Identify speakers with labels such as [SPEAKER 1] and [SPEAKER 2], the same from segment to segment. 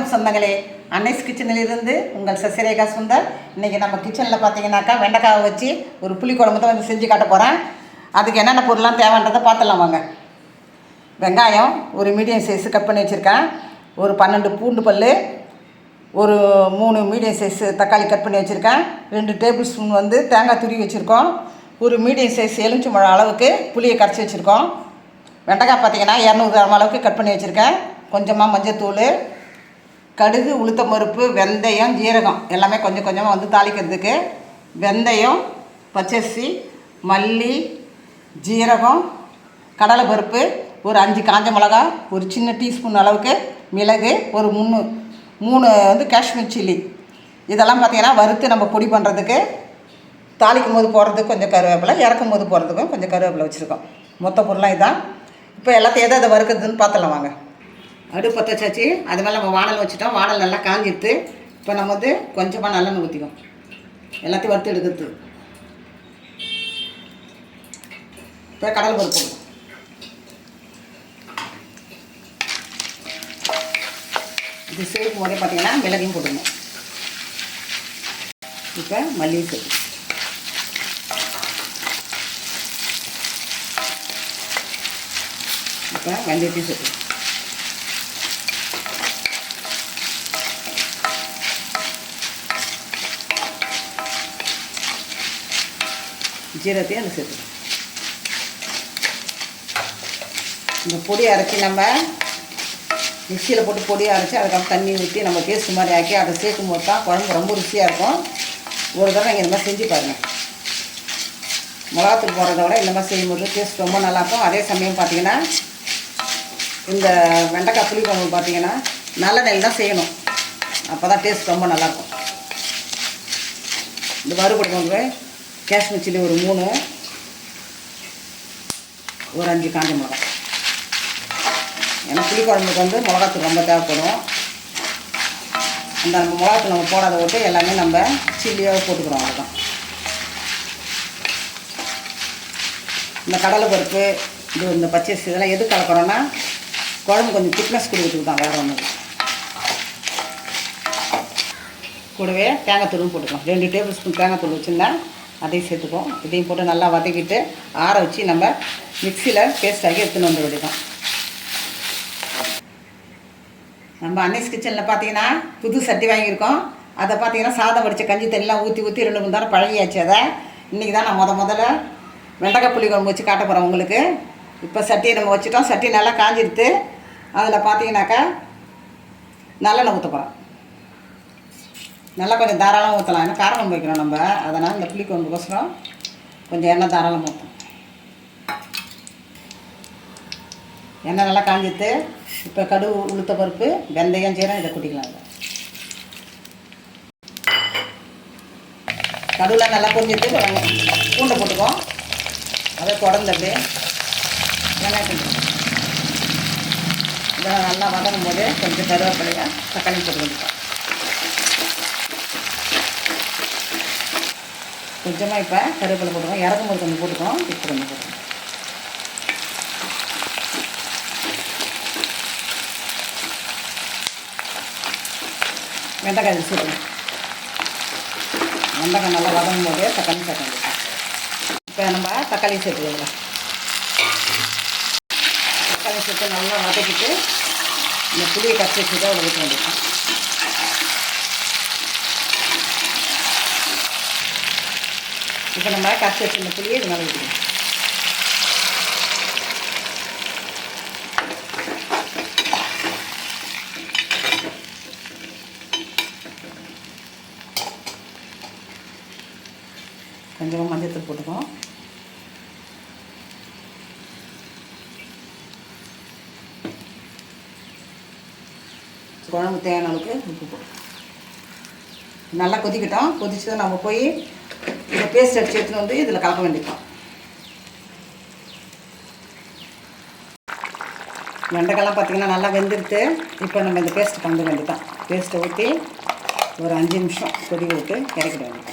[SPEAKER 1] வணக்கம் சொந்தங்களே, அன்னைஸ் கிச்சனிலிருந்து உங்கள் சசிரேகா சுந்தர். இன்றைக்கி நம்ம கிச்சனில் பார்த்தீங்கன்னாக்கா வெண்டைக்காவை வச்சு ஒரு புளிக்குழம்பு தான் வந்து செஞ்சு காட்ட போகிறேன். அதுக்கு என்னென்ன பொருள்லாம் தேவைன்றதை பார்த்துடலாம் வாங்க. வெங்காயம் ஒரு மீடியம் சைஸு கட் பண்ணி வச்சுருக்கேன். ஒரு 12 பூண்டு பல், ஒரு 3 மீடியம் சைஸு தக்காளி கட் பண்ணி வச்சுருக்கேன். 2 டேபிள் ஸ்பூன் வந்து தேங்காய் துருவி வச்சுருக்கோம். ஒரு மீடியம் சைஸ் எலுமிச்சம்பழம் அளவுக்கு புளியை கரைச்சி வச்சுருக்கோம். வெண்டைக்காய் பார்த்திங்கன்னா 200 கிராம் அளவுக்கு கட் பண்ணி வச்சுருக்கேன். கொஞ்சமாக மஞ்சத்தூள், கடுகு, உளுத்தம் பருப்பு, வெந்தயம், ஜீரகம் எல்லாமே கொஞ்சம் கொஞ்சமாக வந்து தாளிக்கிறதுக்கு. வெந்தயம், பச்சரிசி, மல்லி, ஜீரகம், கடலை பருப்பு, ஒரு 5 காஞ்ச மிளகா, ஒரு சின்ன டீஸ்பூன் அளவுக்கு மிளகு, ஒரு 3 வந்து காஷ்மீர் சில்லி. இதெல்லாம் பார்த்திங்கன்னா வறுத்து நம்ம பொடி பண்ணுறதுக்கு. தாளிக்கும் போது போடுறதுக்கு கொஞ்சம் கருவேப்பிலை, இறக்கும் போது போடுறதுக்கும் கொஞ்சம் கருவேப்பிலை வச்சுருக்கோம். மொத்த பொருளாக இதுதான். இப்போ எல்லாத்தையும் எதை வறுக்கிறதுன்னு பார்த்துலாம் வாங்க. அடுப்பு பற்ற வச்சாச்சு. அது மேலே நம்ம வானல் வச்சுட்டோம். வானல் நல்லா காஞ்சிடுத்து. இப்போ நம்ம வந்து கொஞ்சமாக நல்லெண்ணெய் ஊற்றிக்கும் எல்லாத்தையும் வறுத்து எடுக்கிறது. இப்போ கடலை பருப்பு போடுவோம். இது சேர்க்கும் போதே பார்த்தீங்கன்னா மிளகையும் போட்டுக்கணும். இப்போ மல்லியும் சேர்த்து, இப்போ வெந்தயத்தையும் சேர்த்து, ஜீரகத்தையும் அதை சேர்த்து. இந்த பொடியை அரைச்சி நம்ம மிக்சியில் போட்டு பொடியை அரைச்சி அதுக்கப்புறம் தண்ணி ஊற்றி நம்ம பேஸ்ட் மாதிரி ஆக்கி அதை சேர்க்கும் போது தான் குழம்பு ரொம்ப ருசியாக இருக்கும். ஒரு தடவை நீங்கள் இந்த மாதிரி செஞ்சு பாருங்கள். மிளகாத்தூள் போடுறத விட இந்த மாதிரி செய்யும்போது டேஸ்ட் ரொம்ப நல்லாயிருக்கும். அதே சமயம் பார்த்திங்கன்னா இந்த வெண்டைக்காய் புளி குழம்பு பார்த்திங்கன்னா நல்லெண்ணெயில் தான் செய்யணும். அப்போ தான் டேஸ்ட் ரொம்ப நல்லாயிருக்கும். இந்த வறுபடி குழம்பு காஷ்மீர் சில்லி ஒரு 3, ஒரு 5 காஞ்ச மிளகா. ஏன்னா புளி குழம்புக்கு வந்து மிளகாத்தூள் ரொம்ப தேவைப்படும். அந்த மிளகாத்தூள் நம்ம போடாத விட்டு எல்லாமே நம்ம சில்லியாக போட்டுக்கிறோம். அவ்வளோதான். இந்த கடலை பருப்பு, இந்த பச்சரிசி இதெல்லாம் எது கலக்கிறோன்னா குழம்பு கொஞ்சம் திக்னஸ் கொடுக்குறதுக்கு தான், வேறு ஒன்று. கூடவே தேங்காய் தூளும் போட்டுக்கலாம். 2 டேபிள் ஸ்பூன் தேங்காய் தூள் வச்சுருந்தேன், அதையும் சேர்த்துப்போம். இதையும் போட்டு நல்லா வதக்கிட்டு ஆற வச்சு நம்ம மிக்சியில் பேஸ்ட் ஆகி எடுத்துன்னு வந்துட வேண்டியதான். நம்ம அன்னைஸ் கிச்சனில் பார்த்தீங்கன்னா புது சட்டி வாங்கியிருக்கோம். அதை பார்த்தீங்கன்னா சாதம் வடித்த கஞ்சி தண்ணிலாம் ஊற்றி 2 3 தடவை பழகியாச்சு. அதை இன்றைக்கி தான் நான் முதல்ல வெண்டைக்காய் புளி குழம்பு வச்சு காட்ட போகிறேன் உங்களுக்கு. இப்போ சட்டியை நம்ம வச்சுட்டோம். சட்டி நல்லா காஞ்சிடுத்து. அதில் பார்த்தீங்கன்னாக்கா நல்லெண்ணெய் ஊற்ற போகிறோம். நல்லா கொஞ்சம் தாராளமாக ஊற்றலாம். ஏன்னா காரம் வைக்கிறோம் நம்ம, அதனால் இந்த புளி குழம்புக்கோசரம் கொஞ்சம் எண்ணெய் தாராளமாக ஊற்றணும். எண்ணெய் நல்லா காஞ்சிட்டு இப்போ கடுகு, உளுத்த பருப்பு, வெந்தயம், ஜீரகம் இதை கொட்டிக்கலாம். கடுகுலாம் நல்லா பொரிஞ்சிட்டு பூண்டை போட்டுக்குவோம். அதை தொடர்ந்து அப்படியே வெங்காயம் போட்டுக்கணும். இதெல்லாம் நல்லா வதங்கும் போது கொஞ்சம் கருவேப்பிலையாக தக்காளி போட்டுக்கணும். கொஞ்சமாக இப்போ கருவேப்பிலை போட்டுக்கோம். இறக்கும் போது கொஞ்சம் போட்டுக்கோம். இப்போ கொஞ்சம் போட்டுக்கோம். வெண்டைக்காய் சேர்த்துக்கணும். வெண்டைக்காய் நல்லா வதங்கும் போது தக்காளி சேர்க்கணும். இப்போ நம்ம தக்காளி சேர்த்துக்கலாம். தக்காளி சேர்த்து நல்லா வதக்கிட்டு இந்த புளியை கரைச்சி வச்சுட்டு அதை ஊற்ற வேண்டியது. இப்போ நம்ம கரைச்சி வச்சு இந்த புளியை இது மேலே ஊற்றிக்கணும். கொஞ்சமாக மஞ்சத்தூள் போட்டுக்கோம். குழம்பு தேவையான அளவுக்கு உப்பு போட்டு நல்லா கொதிக்கிட்டோம். கொதிச்சு நம்ம போய் இதை பேஸ்ட் அடிச்சு எடுத்துன்னு வந்து இதில் கலக்க வேண்டியதான். வெண்டைக்காய்லாம் பார்த்திங்கன்னா நல்லா வெந்துடுத்து. இப்போ நம்ம இந்த பேஸ்ட்டு கலந்து வேண்டியதான். பேஸ்ட்டை ஊற்றி ஒரு 5 நிமிஷம் கொதிக்க விட்டு இறக்கிட வேண்டியதான்.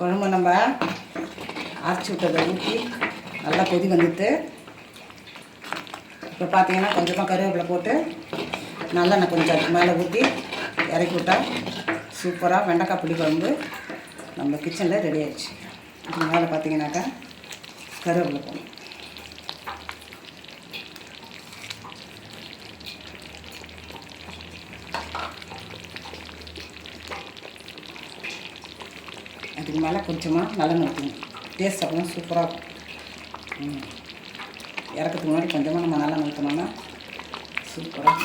[SPEAKER 1] குழம்பு நம்ம அரைச்சி விட்டதை ஊற்றி நல்லா கொதி வந்துட்டு இப்போ பார்த்தீங்கன்னா கொஞ்சமாக கருவேப்பிலை போட்டு நல்லெண்ணெய் கொஞ்சம் அதுக்கு மேலே ஊற்றி இறக்கி விட்டால் சூப்பராக வெண்டைக்காய் புளிக்குழம்பு நம்ம கிச்சனில் ரெடி ஆயிடுச்சு. இதுக்கு மேலே பார்த்தீங்கன்னாக்கா கருவேப்பிலை போடணும். அதுக்கு மேலே கொஞ்சமாக நல்லெண்ணெய் ஊற்றணும். டேஸ்ட் அப்போ சூப்பராக இருக்கும். இறக்கிறதுக்கு முன்னாடி கொஞ்சமாக நம்ம நல்லெண்ணெய் ஊற்றினோன்னா சூப்பராக.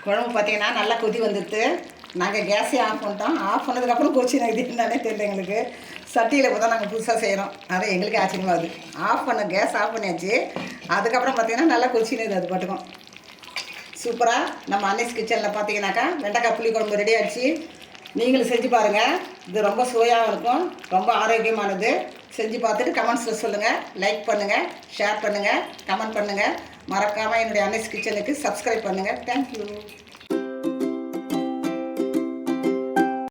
[SPEAKER 1] குழம்பு பார்த்தீங்கன்னா நல்லா கொதி வந்துடுது. நாங்கள் கேஸே ஆஃப் பண்ணிட்டோம். ஆஃப் பண்ணதுக்கப்புறம் போச்சு இது என்னன்னே தெரியல எங்களுக்கு. சட்டியில் இப்போ தான் நாங்கள் புதுசாக செய்கிறோம். அதான் எங்களுக்கு ஆச்சரியமாகுது. கேஸ் ஆஃப் பண்ணியாச்சு. அதுக்கப்புறம் பார்த்தீங்கன்னா நல்லா கொதிச்சுன்னு அது பாட்டுக்கும். சூப்பராக நம்ம அன்னைஸ் கிச்சனில் பார்த்தீங்கன்னாக்கா வெண்டைக்காய் புளிக்குழம்பு ரெடி ஆகிடுச்சு. நீங்களும் செஞ்சு பாருங்கள். இது ரொம்ப சுவையாகவும் இருக்கும், ரொம்ப ஆரோக்கியமானது. செஞ்சு பார்த்துட்டு கமெண்ட்ஸில் சொல்லுங்கள். லைக் பண்ணுங்கள், ஷேர் பண்ணுங்கள், கமெண்ட் பண்ணுங்கள். மறக்காமல் என்னுடைய அன்னைஸ் கிச்சனுக்கு சப்ஸ்கிரைப் பண்ணுங்கள். தேங்க்யூ.